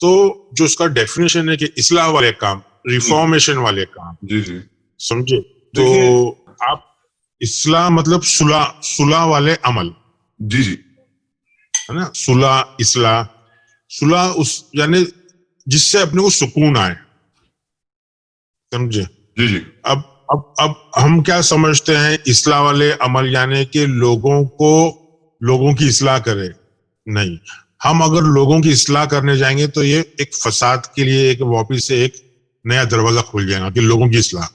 تو جو اس کا ڈیفینیشن ہے کہ اصلاح والے کام, ریفارمیشن والے کام, جی جی سمجھے. تو آپ اصلاح مطلب صلح والے عمل, جی جی ہے نا, صلح اس یعنی جس سے اپنے کو سکون آئے, سمجھے. جی جی اب ہم کیا سمجھتے ہیں اصلاح والے عمل یعنی کہ لوگوں کی اصلاح کرے. نہیں, ہم اگر لوگوں کی اصلاح کرنے جائیں گے تو یہ ایک فساد کے لیے ایک واپس سے ایک نیا دروازہ کھل جائے گا کہ لوگوں کی اصلاح.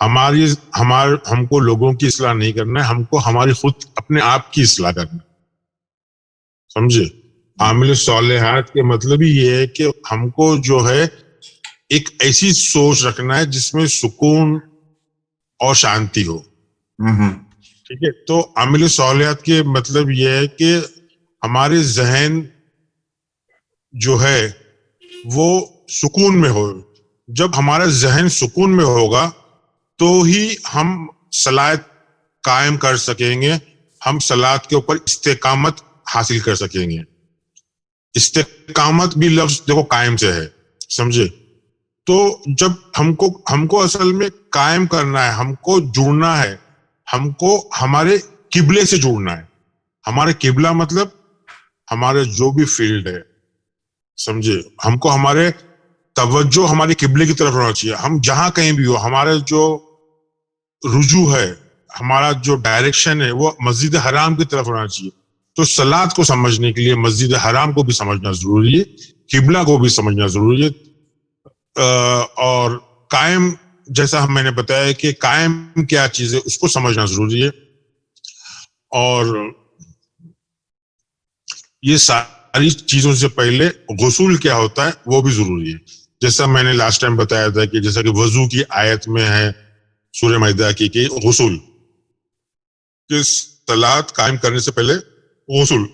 ہم کو لوگوں کی اصلاح نہیں کرنا ہے, ہم کو ہماری خود اپنے آپ کی اصلاح کرنا ہے, سمجھے. عامل صالحات کے مطلب ہی یہ ہے کہ ہم کو جو ہے ایک ایسی سوچ رکھنا ہے جس میں سکون اور شانتی ہو. ٹھیک ہے. تو عامل صالحات کے مطلب یہ ہے کہ ہمارے ذہن جو ہے وہ سکون میں ہو. جب ہمارا ذہن سکون میں ہوگا تو ہی ہم صلاحیت قائم کر سکیں گے, ہم صلاحیت کے اوپر استقامت حاصل کر سکیں گے. استقامت بھی لفظ دیکھو قائم سے ہے, سمجھے. تو جب ہم کو اصل میں قائم کرنا ہے, ہم کو جڑنا ہے, ہم کو ہمارے قبلے سے جڑنا ہے. ہمارے قبلہ مطلب ہمارے جو بھی فیلڈ ہے, سمجھے. ہم کو ہمارے توجہ ہمارے قبلے کی طرف ہونا چاہیے. ہم جہاں کہیں بھی ہو, ہمارے جو رجوع ہے, ہمارا جو ڈائریکشن ہے وہ مسجد حرام کی طرف ہونا چاہیے. تو صلاۃ کو سمجھنے کے لیے مسجد حرام کو بھی سمجھنا ضروری ہے, قبلہ کو بھی سمجھنا ضروری ہے. اور قائم, جیسا میں نے بتایا کہ قائم کیا چیز ہے اس کو سمجھنا ضروری ہے. اور یہ ساری چیزوں سے پہلے غسل کیا ہوتا ہے وہ بھی ضروری ہے. جیسا میں نے لاسٹ ٹائم بتایا تھا کہ جیسا کہ وضو کی آیت میں ہے سورہ مائدہ کی کہ غسل, کہ صلاۃ قائم کرنے سے پہلے غسل.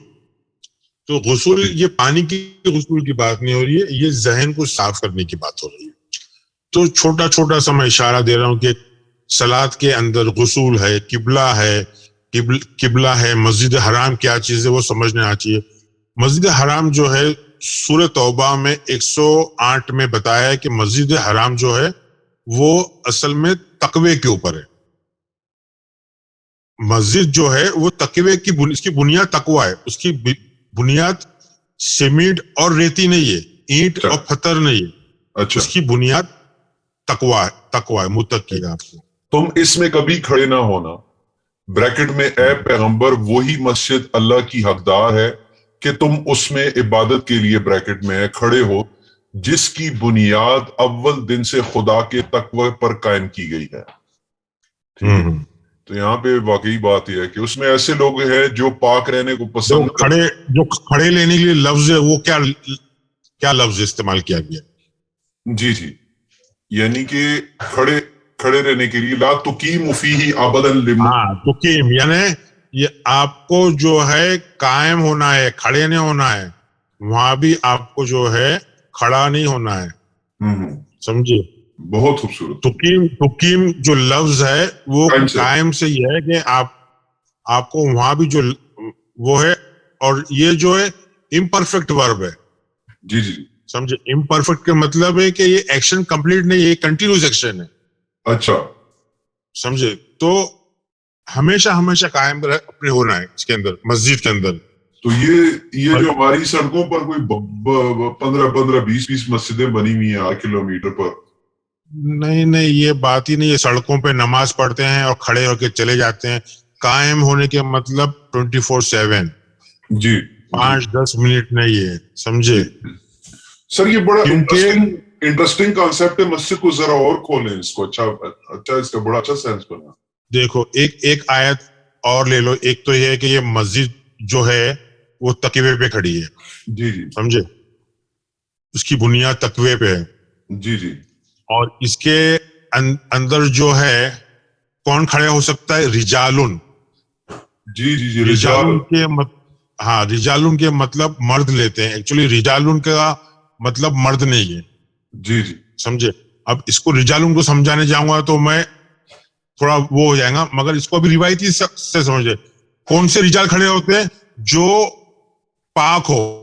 تو غسل یہ پانی کی غسل کی بات نہیں ہو رہی ہے, یہ ذہن کو صاف کرنے کی بات ہو رہی ہے. تو چھوٹا چھوٹا سا میں اشارہ دے رہا ہوں کہ صلاۃ کے اندر غسل ہے, قبلہ ہے, مسجد حرام کیا چیز ہے وہ سمجھنے آنا چاہیے. مسجد حرام جو ہے سورہ توبہ میں 108 میں بتایا ہے کہ مسجد حرام جو ہے وہ اصل میں تقوی کے اوپر ہے. مسجد جو ہے وہ تقوی کی اس کی بنیاد تقوی ہے. اس کی بنیاد سیمنٹ اور ریتی نہیں ہے, اینٹ اور پتھر نہیں ہے. اچھا, اس کی بنیاد تقوی ہے, متقی ہے. آپ کو تم اس میں کبھی کھڑے نہ ہونا, بریکٹ میں اے پیغمبر وہی مسجد اللہ کی حقدار ہے کہ تم اس میں عبادت کے لیے بریکٹ میں کھڑے ہو جس کی بنیاد اول دن سے خدا کے تقوی پر قائم کی گئی ہے. تو یہاں پہ واقعی بات یہ ہے کہ اس میں ایسے لوگ ہیں جو پاک رہنے کو پسند جو کھڑے لینے کے لیے لفظ ہے وہ کیا لفظ استعمال کیا گیا. جی جی, یعنی کہ کھڑے رہنے کے لیے لا تقیم فیہ ابدا تقیم یعنی یہ آپ کو جو ہے قائم ہونا ہے, کھڑے نہیں ہونا ہے. وہاں بھی آپ کو جو ہے کھڑا نہیں ہونا ہے, سمجھے. بہت خوبصورت. تقیم جو لفظ ہے وہ قائم سے یہ ہے کہ آپ کو وہاں بھی جو وہ ہے, اور یہ جو ہے امپرفیکٹ ورب ہے. جی جی سمجھے. امپرفیکٹ کا مطلب ہے کہ یہ ایکشن کمپلیٹ نہیں, یہ کنٹینیوس ایکشن ہے. اچھا, سمجھے. تو ہمیشہ قائم اپنے ہونا ہے اس کے اندر, مسجد کے اندر. تو یہ جو ہماری سڑکوں پر کوئی 15-20 مسجدیں بنی ہوئی ہیں 8 کلومیٹر پر, نہیں یہ بات ہی نہیں ہے. سڑکوں پہ نماز پڑھتے ہیں اور کھڑے ہو کے چلے جاتے ہیں. قائم ہونے کے مطلب 24/7, جی 5-10 منٹ نہیں ہے, سمجھے. سر یہ بڑا انٹرسٹنگ کانسیپٹ ہے. مسجد کو ذرا اور کھولیں اس کو. اچھا اس کا بڑا اچھا سینس بنا. دیکھو ایک آیت اور لے لو. ایک تو یہ ہے کہ یہ مسجد جو ہے وہ تقوی پہ کھڑی ہے. جی جی سمجھے. اس کی بنیاد تقوی پہ ہے. جی جی. اور اس کے اندر جو ہے کون کھڑے ہو سکتا ہے؟ رجالن. جی جی جی رجالن کے رجالن کے مطلب مرد لیتے ہیں. ایکچولی رجالن کا مطلب مرد نہیں ہے. جی جی سمجھے. اب اس کو رجالن کو سمجھانے جاؤں گا تو میں تھوڑا وہ ہو جائے گا, مگر اس کو ابھی روایتی سے سمجھے. کون سے رجال کھڑے ہوتے ہیں؟ جو پاک ہو,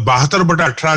72/18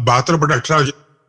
72/18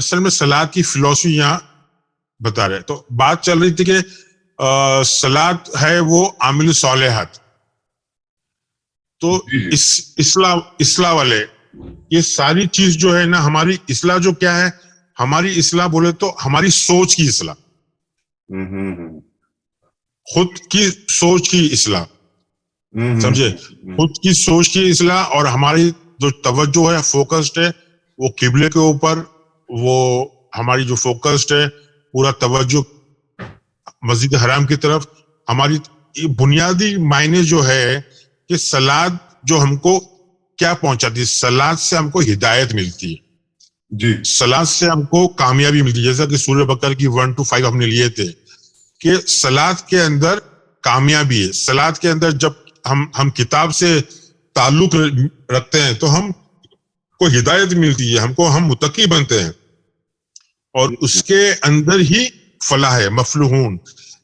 اصل میں سلاد کی فلسفی یہاں بتا رہے. تو بات چل رہی تھی کہ سلاد ہے وہ عامل صالحات. تو اصلاح والے یہ ساری چیز جو ہے نا, ہماری اصلاح جو کیا ہے, ہماری اصلاح بولے تو ہماری سوچ کی اصلاح, خود کی سوچ کی اصلاح, سمجھے, خود کی سوچ کی اصلاح. اور ہماری جو توجہ ہے, فوکسڈ ہے وہ قبلے کے اوپر, وہ ہماری جو فوکسڈ ہے پورا توجہ مسجد حرام کی طرف. ہماری بنیادی معنی جو ہے کہ سلاد جو ہم کو کیا پہنچاتی ہے, سلاد سے ہم کو ہدایت ملتی ہے جی, سلاد سے ہم کو کامیابی ملتی ہے. جیسا کہ سورہ بقرہ کی 1 to 5 ہم نے لیے تھے کہ سلاد کے اندر کامیابی ہے. سلاد کے اندر جب ہم کتاب سے تعلق رکھتے ہیں تو ہم کو ہدایت ملتی ہے, ہم متقی بنتے ہیں, اور اس کے اندر ہی فلاح ہے, مفلحون.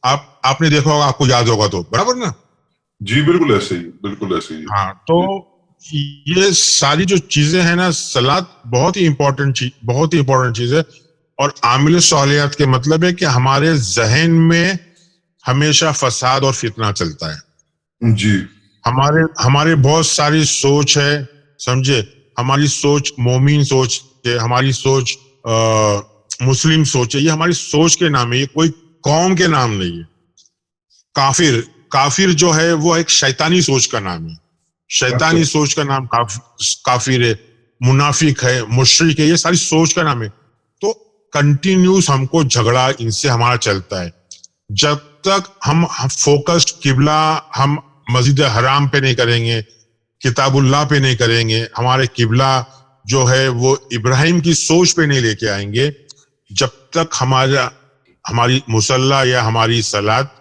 آپ نے دیکھا ہوگا, آپ کو یاد ہوگا تو برابر نا. جی بالکل ایسے ہی, بالکل ایسے ہی. ہاں, تو یہ ساری جو چیزیں ہیں نا, سلاد بہت ہی امپورٹنٹ چیز ہے. اور عامل صالحات کے مطلب ہے کہ ہمارے ذہن میں ہمیشہ فساد اور فتنہ چلتا ہے. جی, ہمارے بہت ساری سوچ ہے, سمجھے, ہماری سوچ مومن سوچ ہے, ہماری سوچ مسلم سوچ ہے. یہ ہماری سوچ کے نام ہے, یہ کوئی قوم کے نام نہیں ہے. کافر جو ہے وہ ایک شیطانی سوچ کا نام ہے, شیطانی سوچ کا نام کافر ہے, منافق ہے, مشرک ہے, یہ ساری سوچ کا نام ہے. تو کنٹینیوس ہم کو جھگڑا ان سے ہمارا چلتا ہے. جب تک ہم فوکسڈ قبلہ ہم مسجد حرام پہ نہیں کریں گے, کتاب اللہ پہ نہیں کریں گے, ہمارے قبلہ جو ہے وہ ابراہیم کی سوچ پہ نہیں لے کے آئیں گے, جب تک ہماری مصلی یا ہماری صلات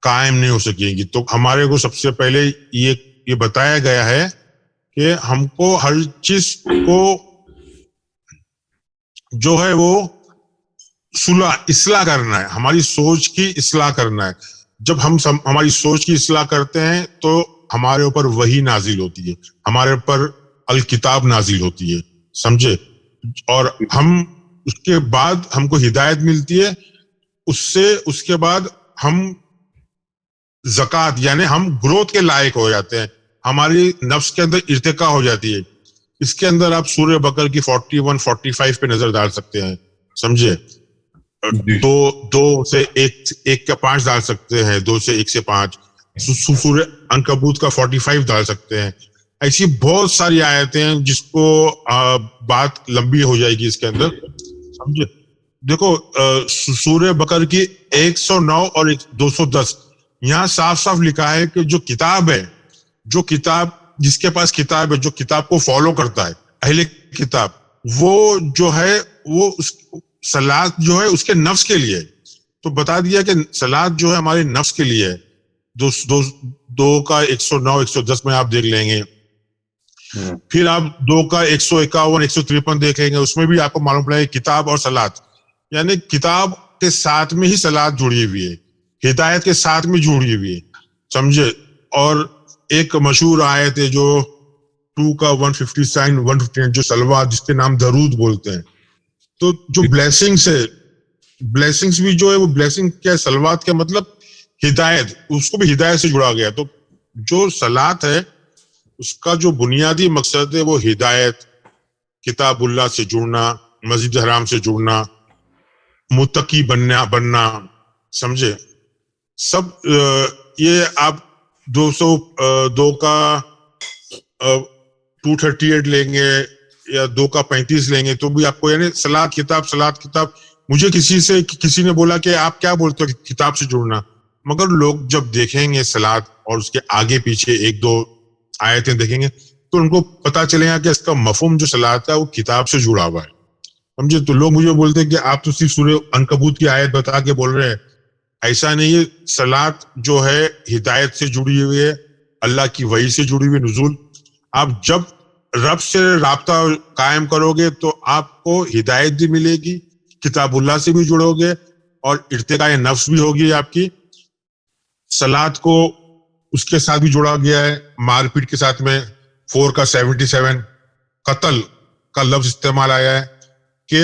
قائم نہیں ہو سکے گی. تو ہمارے کو سب سے پہلے یہ بتایا گیا ہے کہ ہم کو ہر چیز کو جو ہے وہ اصلاح کرنا ہے, ہماری سوچ کی اصلاح کرنا ہے. جب ہم ہماری سوچ کی اصلاح کرتے ہیں تو ہمارے اوپر وحی نازل ہوتی ہے, ہمارے اوپر الکتاب نازل ہوتی ہے, سمجھے, اور ہم اس کے بعد ہم کو ہدایت ملتی ہے. اس کے بعد ہم زکوٰۃ یعنی ہم گروتھ کے لائق ہو جاتے ہیں, ہماری نفس کے اندر ارتقا ہو جاتی ہے. اس کے اندر آپ سورہ بقرہ کی 41 45 پہ نظر ڈال سکتے ہیں, سمجھے, 2 سے 1 کا 5 ڈال سکتے ہیں, 2 سے 1 سے 5. سورہ عنکبوت کا 45 ڈال سکتے ہیں. ایسی بہت ساری آیتیں ہیں جس کو بات لمبی ہو جائے گی اس کے اندر, سمجھے. دیکھو سورہ بقرہ کی 109 اور 210 یہاں صاف صاف لکھا ہے کہ جو کتاب ہے, جس کے پاس کتاب ہے, جو کتاب کو فالو کرتا ہے, اہل کتاب, وہ جو ہے وہ صلات جو ہے اس کے نفس کے لیے. تو بتا دیا کہ صلات جو ہے ہمارے نفس کے لیے ہے. 2 کا 109 110 میں آپ دیکھ لیں گے. پھر آپ 2 کا 151 153 دیکھ لیں گے, اس میں بھی آپ کو معلوم پڑے گا کتاب اور صلات, یعنی کتاب کے ساتھ میں ہی صلات جڑی ہوئی ہے, ہدایت کے ساتھ میں جڑی ہوئی ہے, سمجھے. اور ایک مشہور آیت ہے جو 2 کا 157 158 جو صلوات, جس کے نام درود بولتے ہیں. تو جو بلیسنگز بھی جو ہے وہ بلیسنگ کیا ہے, صلوات کا مطلب ہدایت, اس کو بھی ہدایت سے جڑا گیا. تو جو صلات ہے اس کا جو بنیادی مقصد ہے وہ ہدایت, کتاب اللہ سے جڑنا, مسجد حرام سے جڑنا, متقی بننا, سمجھے. سب یہ آپ 202 کا 238 لیں گے یا 2 کا 35 لیں گے تو بھی آپ کو, یعنی صلات کتاب. مجھے کسی نے بولا کہ آپ کیا بولتے ہو کتاب سے جڑنا, مگر لوگ جب دیکھیں گے صلات اور اس کے آگے پیچھے 1-2 آیتیں دیکھیں گے تو ان کو پتا چلے گا کہ اس کا مفہوم جو صلات ہے وہ کتاب سے جڑا ہوا ہے, سمجھے. تو لوگ مجھے بولتے ہیں کہ آپ تو صرف سورہ عنکبوت کی آیت بتا کے بول رہے ہیں. ایسا نہیں ہے, صلات جو ہے ہدایت سے جڑی ہوئی ہے, اللہ کی وحی سے جڑی ہوئی نزول. آپ جب رب سے رابطہ قائم کرو گے تو آپ کو ہدایت بھی ملے گی, کتاب اللہ سے بھی جڑو گے, اور ارتقاء نفس بھی ہوگی آپ کی. صلات کو اس کے ساتھ بھی جڑا گیا ہے, مار پیٹ کے ساتھ میں 4 کا 77 قتل کا لفظ استعمال آیا ہے کہ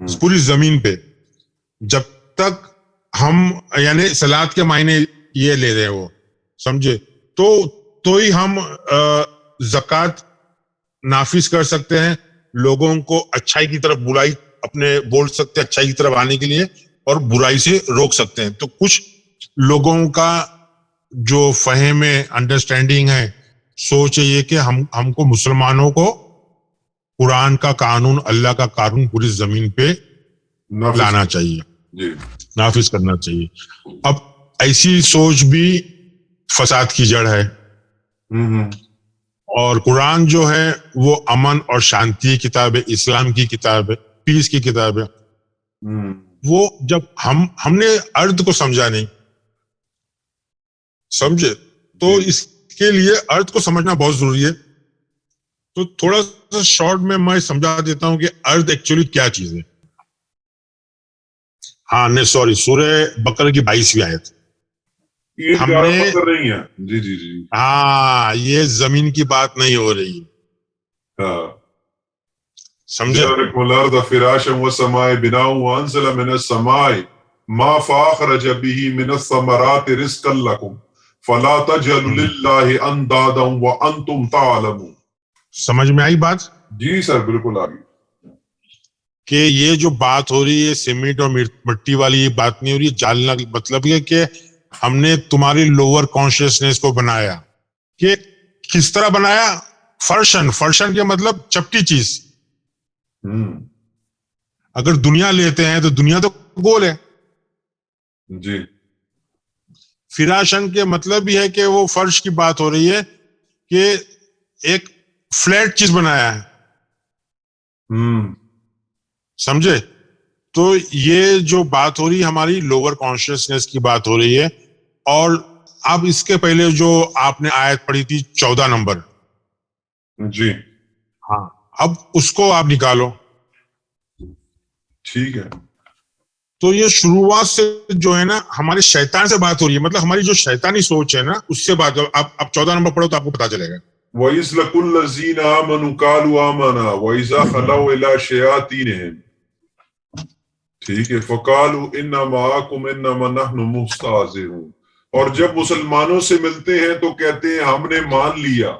پوری زمین پہ. جب تک ہم یعنی صلات کے معنی یہ لے رہے ہو, سمجھے, تو ہی ہم زکوٰۃ نافذ کر سکتے ہیں, لوگوں کو اچھائی کی طرف برائی اپنے بول سکتے ہیں, اچھائی کی طرف آنے کے لیے, اور برائی سے روک سکتے ہیں. تو کچھ لوگوں کا جو فہم ہے, انڈرسٹینڈنگ ہے, سوچ ہے یہ کہ ہم کو مسلمانوں کو قرآن کا قانون, اللہ کا قانون پوری زمین پہ لانا چاہیے, نافذ کرنا چاہیے. اب ایسی سوچ بھی فساد کی جڑ ہے, اور قرآن جو ہے وہ امن اور شانتی کی کتاب ہے, اسلام کی کتاب ہے, پیس کی کتاب ہے. وہ جب ہم نے ارد کو سمجھا نہیں, سمجھے, تو اس کے لیے ارد کو سمجھنا بہت ضروری ہے. تو تھوڑا سا شارٹ میں سمجھا دیتا ہوں کہ ارد ایکچولی کیا چیز ہے. ہاں نہیں سوری, سورہ بقرہ کی 22ویں آیت. ہم نے ہاں یہ زمین کی بات نہیں ہو رہی, سمجھے. الارض فراشا والسماء بناء وانزل من السماء ما فاخرج به من الثمرات رزقا لكم فلا تجعلوا لله اندادا وانتم تعلمون. سمجھ میں آئی بات؟ جی سر بالکل آ گئی. کہ یہ جو بات ہو رہی ہے سیمنٹ اور مٹی والی, یہ بات نہیں ہو رہی. جالنا مطلب یہ کہ ہم نے تمہاری لوور کانشیسنیس کو بنایا. کہ کس طرح بنایا؟ فرشن کے مطلب چپٹی چیز. اگر دنیا لیتے ہیں تو دنیا تو گول ہے جی. فراشن کے مطلب یہ ہے کہ وہ فرش کی بات ہو رہی ہے کہ ایک فلیٹ چیز بنایا ہے, سمجھے. تو یہ جو بات ہو رہی ہے ہماری لوور کانشیسنیس کی بات ہو رہی ہے. اور اب اس کے پہلے جو آپ نے آیت پڑھی تھی 14 نمبر, جی ہاں, اب اس کو آپ نکالو. ٹھیک ہے. تو یہ شروعات سے جو ہے نا ہمارے شیطان سے بات ہو رہی ہے, مطلب ہماری جو شیطانی سوچ ہے نا اس سے بات. اب 14 نمبر پڑھو تو آپ کو پتا چلے گا. وَإِذْ لَقُوا الَّذِينَ آمَنُوا قَالُوا آمَنَا وَإِذَا خَلَوْا إِلَىٰ شَيَاطِينِهِمْ, ٹھیک ہے, فَقَالُوا إِنَّا مَعَكُمْ إِنَّمَا نَحْنُ مُسْتَهْزِئُونَ. اور جب مسلمانوں سے ملتے ہیں تو کہتے ہیں ہم نے مان لیا,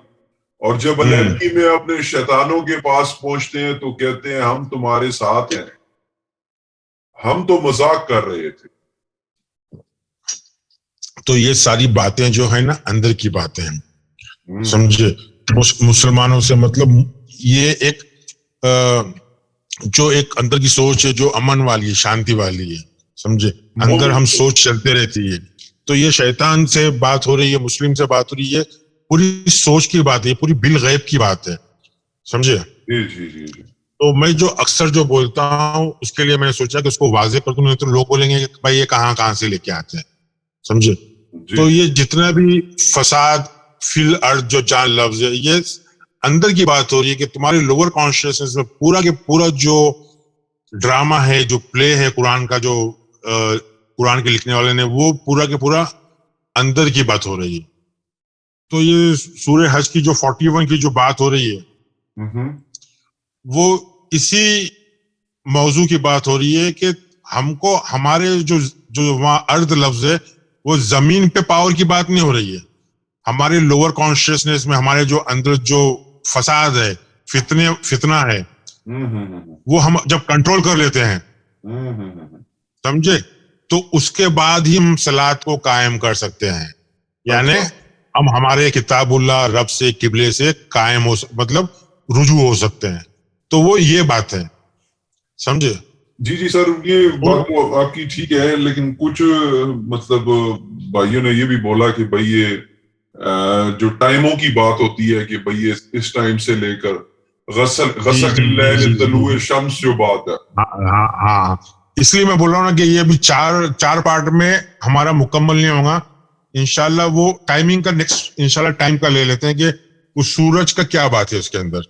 اور جب علیحدگی میں اپنے شیطانوں کے پاس پہنچتے ہیں تو کہتے ہیں ہم تمہارے ساتھ ہیں, ہم تو مذاق کر رہے تھے. تو یہ ساری باتیں جو ہے نا اندر کی باتیں ہیں, سمجھے. مسلمانوں سے مطلب یہ ایک جو ایک اندر کی سوچ ہے جو امن والی ہے, شانتی والی ہے, سمجھے. اندر ہم سوچ چلتے رہتی ہے. تو یہ شیطان سے بات ہو رہی ہے, مسلم سے بات ہو رہی ہے, پوری سوچ کی بات ہے, پوری بالغیب کی بات ہے, سمجھے. تو میں جو اکثر جو بولتا ہوں اس کے لیے میں نے سوچا کہ اس کو واضح کر دوں, نہیں تو لوگ بولیں گے کہ بھائی یہ کہاں سے لے کے آتے ہیں, سمجھے. تو یہ جتنا بھی فساد فی الارض جو جان لفظ ہے, یہ اندر کی بات ہو رہی ہے کہ تمہارے لوور کانشیسنس میں پورا کے پورا جو ڈرامہ ہے, جو پلے ہے قرآن کا, جو قرآن کے لکھنے والے نے, وہ پورا کے پورا اندر کی بات ہو رہی ہے. تو یہ سورہ حج کی جو 41 کی جو بات ہو رہی ہے وہ اسی موضوع کی بات ہو رہی ہے کہ ہم کو ہمارے جو وہاں ارض لفظ ہے وہ زمین پہ پاور کی بات نہیں ہو رہی ہے. ہمارے لوور کانشیسنیس میں ہمارے جو اندر جو فساد ہے, فتنہ ہے, وہ ہم جب کنٹرول کر لیتے ہیں, سمجھے, تو اس کے بعد ہی ہم صلات کو قائم کر سکتے ہیں. یعنی ہم ہمارے کتاب اللہ رب سے قبلے سے قائم مطلب رجوع ہو سکتے ہیں. تو وہ یہ بات ہے, سمجھے. جی سر, یہ بات آپ کی ٹھیک ہے, لیکن کچھ مطلب بھائیوں نے یہ بھی بولا کہ بھائی یہ جو ٹائموں کی بات ہوتی ہے کہ بھائی اس ٹائم سے لے کر غسق اللیل طلوع شمس جو بات ہے, ہاں, اس لیے میں بول رہا ہوں نا کہ یہ بھی چار پارٹ میں ہمارا مکمل نہیں ہوگا انشاءاللہ. وہ ٹائمنگ کا نیکسٹ انشاءاللہ ٹائم کا لے لیتے ہیں کہ اس سورج کا کیا بات ہے اس کے اندر,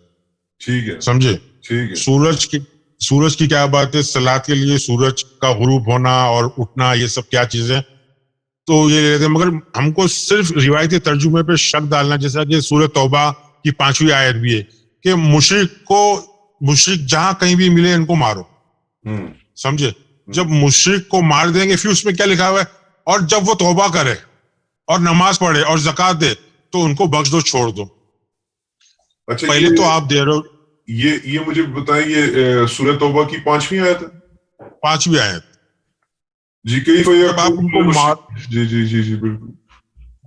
ٹھیک ہے, سمجھے. ٹھیک ہے. سورج کی کیا بات ہے, صلات کے لیے سورج کا غروب ہونا اور اٹھنا, یہ سب کیا چیزیں, تو یہ لیتے ہیں. مگر ہم کو صرف روایتی ترجمے پہ شک ڈالنا, جیسا کہ سورہ توبہ کی 5ویں آیت بھی ہے کہ مشرک جہاں کہیں بھی ملے ان کو مارو, سمجھے, جب مشرک کو مار دیں گے پھر اس میں کیا لکھا ہوا ہے, اور جب وہ توبہ کرے اور نماز پڑھے اور زکات دے تو ان کو بخش دو, چھوڑ دو. اچھا, پہلے تو آپ دے رہے ہو. یہ مجھے بتائیں, یہ سورہ توبہ کی 5ویں آیت ہے. 5ویں آیت. جی, کیف جب آپ ان کو جی جی جی جی بالکل,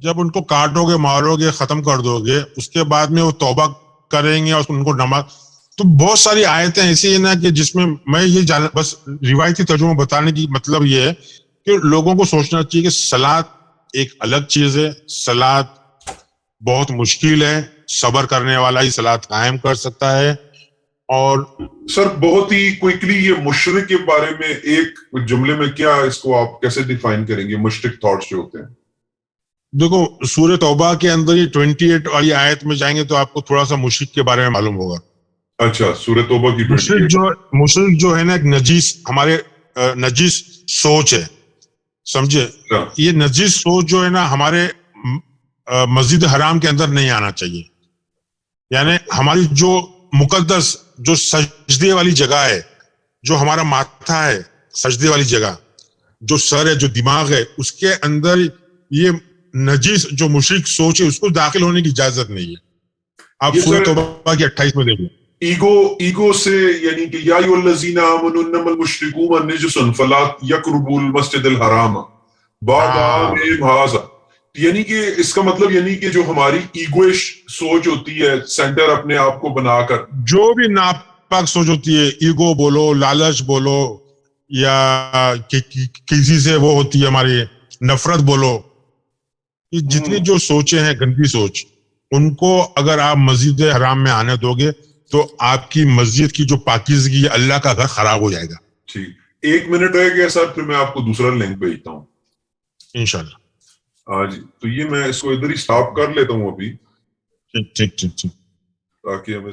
جب ان کو کاٹو گے, مارو گے, ختم کر دو گے, اس کے بعد میں وہ توبہ کریں گے اور ان کو نماز, تو بہت ساری آیتیں ایسی ہیں نا کہ جس میں یہ بس روایتی ترجمہ بتانے کی مطلب یہ ہے کہ لوگوں کو سوچنا چاہیے کہ صلاۃ ایک الگ چیز ہے, صلاۃ بہت مشکل ہے, صبر کرنے والا ہی صلاۃ قائم کر سکتا ہے. اور سر بہت ہی کوئکلی یہ مشرک کے بارے میں ایک جملے میں کیا اس کو آپ کیسے ڈیفائن کریں گے, مشرک تھاٹس جو ہوتے ہیں؟ دیکھو سورہ توبہ کے اندر یہ 28 والی آیت میں جائیں گے تو آپ کو تھوڑا سا مشرک کے بارے میں معلوم ہوگا. اچھا, سورہ توبہ کی 28. مشرک جو ہے نا ایک نجیس, ہمارے نجیس سوچ ہے, سمجھے. یہ نجیس سوچ جو ہے نا ہمارے مسجد حرام کے اندر نہیں آنا چاہیے. یعنی ہماری جو مقدس جو سجدے والی جگہ ہے, جو ہمارا ماتھا ہے سجدے والی جگہ, جو سر ہے, جو دماغ ہے, اس کے اندر یہ نجیس جو مشرک سوچ ہے اس کو داخل ہونے کی اجازت نہیں ہے. آپ سورہ توبہ کی 28 میں دیکھیں. ایگو سے, یعنی کہ یا ایھا الذین آمنوا انما المشرکون نجس فلا یقربوا المسجد الحرام بعد عامہم ھذا, یعنی کہ اس کا مطلب یعنی کہ جو ہماری ایگوئش سوچ ہوتی ہے, سینٹر اپنے آپ کو بنا کر, جو بھی ناپاک سوچ ہوتی ہے, ایگو بولو, لالچ بولو, یا کسی سے وہ ہوتی ہے ہماری نفرت بولو, یہ جتنی جو سوچیں ہیں گندی سوچ, ان کو اگر آپ مسجد حرام میں آنے دو گے تو آپ کی مسجد کی جو پاکیزگی ہے, اللہ کا گھر خراب ہو جائے گا. ٹھیک, 1 منٹ رہ گیا سر, پھر میں آپ کو دوسرا لنک بھیجتا ہوں انشاءاللہ. ہاں جی, تو یہ میں اس کو ادھر ہی سٹاپ کر لیتا ہوں ابھی, ٹھیک ٹھیک ٹھیک ٹھیک, تاکہ ہمیں